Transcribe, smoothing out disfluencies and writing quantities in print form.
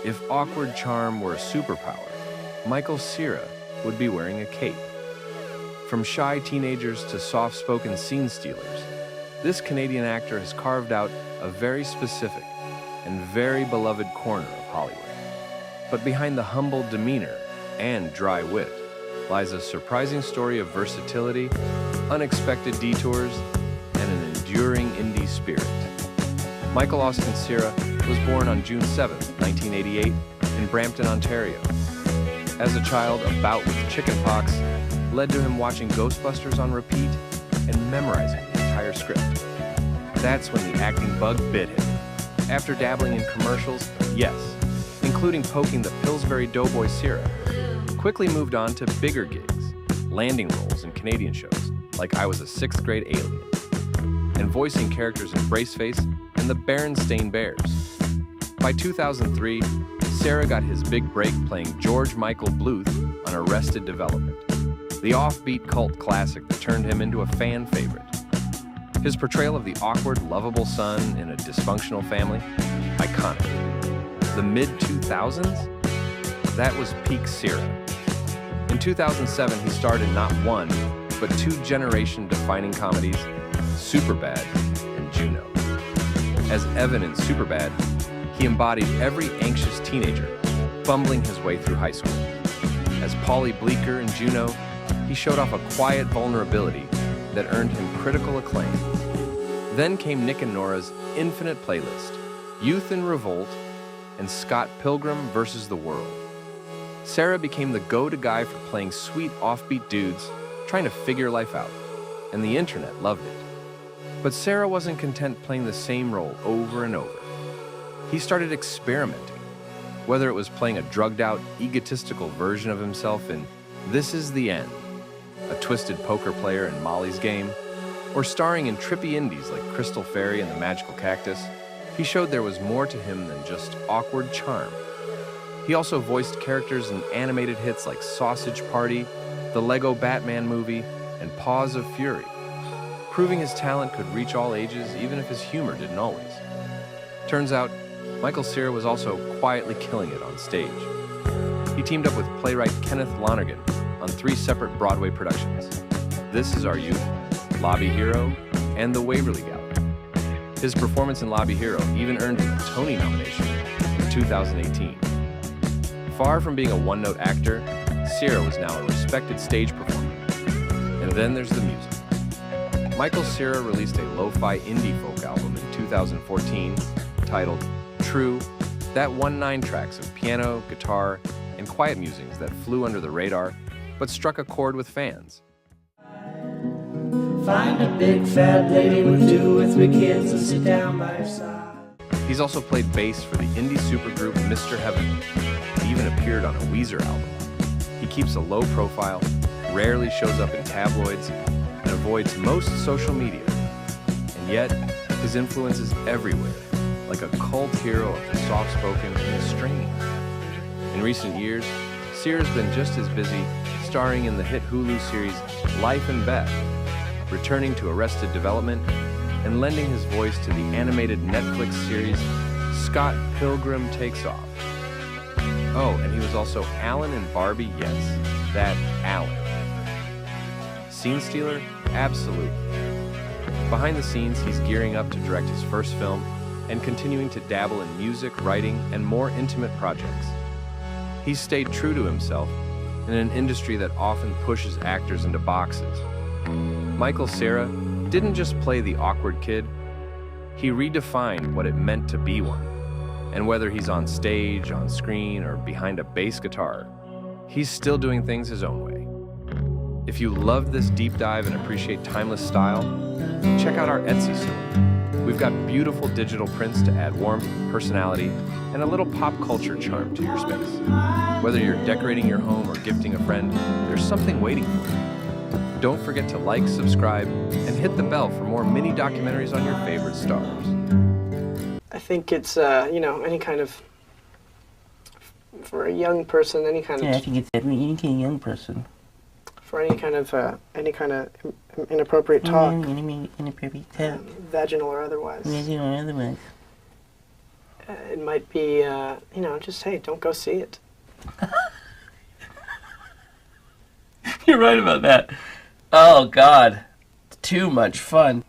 If awkward charm were a superpower, Michael Cera would be wearing a cape. From shy teenagers to soft-spoken scene stealers, this Canadian actor has carved out a very specific and very beloved corner of Hollywood. But behind the humble demeanor and dry wit lies a surprising story of versatility, unexpected detours, and an enduring indie spirit. Michael Austin Cera was born on June 7, 1988, in Brampton, Ontario. As a child, a bout with chickenpox led to him watching Ghostbusters on repeat and memorizing the entire script. That's when the acting bug bit him. After dabbling in commercials, yes, including poking the Pillsbury Doughboy Cera, quickly moved on to bigger gigs, landing roles in Canadian shows like I Was a Sixth Grade Alien, and voicing characters in Braceface and the Berenstain Bears. By 2003, Cera got his big break playing George Michael Bluth on Arrested Development, the offbeat cult classic that turned him into a fan favorite. His portrayal of the awkward, lovable son in a dysfunctional family, iconic. The mid-2000s? That was peak Cera. In 2007, he starred in not one, but two generation-defining comedies, Superbad and Juno. As Evan in Superbad, he embodied every anxious teenager, fumbling his way through high school. As Paulie Bleecker in Juno, he showed off a quiet vulnerability that earned him critical acclaim. Then came Nick and Nora's Infinite Playlist, Youth in Revolt, and Scott Pilgrim vs. the World. Cera became the go-to guy for playing sweet, offbeat dudes trying to figure life out, and the internet loved it. But Cera wasn't content playing the same role over and over. He started experimenting, whether it was playing a drugged-out, egotistical version of himself in This Is the End, a twisted poker player in Molly's Game, or starring in trippy indies like Crystal Fairy and the Magical Cactus. He showed there was more to him than just awkward charm. He also voiced characters in animated hits like Sausage Party, the Lego Batman movie, and Paws of Fury, proving his talent could reach all ages even if his humor didn't always. Turns out, Michael Cera was also quietly killing it on stage. He teamed up with playwright Kenneth Lonergan on 3 separate Broadway productions, This Is Our Youth, Lobby Hero, and The Waverly Gallery. His performance in Lobby Hero even earned him a Tony nomination in 2018. Far from being a one-note actor, Cera was now a respected stage performer. And then there's the music. Michael Cera released a lo-fi indie folk album in 2014 titled True, that won 9 tracks of piano, guitar, and quiet musings that flew under the radar but struck a chord with fans. Find a big fat lady with 2 or 3 kids and sit down by her side. He's also played bass for the indie supergroup Mr. Heaven, and even appeared on a Weezer album. He keeps a low profile, rarely shows up in tabloids, and avoids most social media. And yet, his influence is everywhere, like a cult hero of the soft-spoken and strange. In recent years, Cera's been just as busy starring in the hit Hulu series Life and Beth, returning to Arrested Development, and lending his voice to the animated Netflix series Scott Pilgrim Takes Off. Oh, and he was also Alan in Barbie, yes, that Alan. Scene stealer? Absolutely. Behind the scenes, he's gearing up to direct his first film and continuing to dabble in music, writing, and more intimate projects. He's stayed true to himself in an industry that often pushes actors into boxes. Michael Cera didn't just play the awkward kid, he redefined what it meant to be one. And whether he's on stage, on screen, or behind a bass guitar, he's still doing things his own way. If you loved this deep dive and appreciate timeless style, check out our Etsy store. We've got beautiful digital prints to add warmth, personality, and a little pop culture charm to your space. Whether you're decorating your home or gifting a friend, there's something waiting for you. Don't forget to like, subscribe, and hit the bell for more mini documentaries on your favorite stars. I think it's, any kind of, for a young person, any kind of... Yeah, I think it's any kind of young person. For any kind of inappropriate talk. Inappropriate talk. Vaginal or otherwise. Vaginal or otherwise. it might be, you know, just, hey, don't go see it. You're right about that. Oh, God. Too much fun.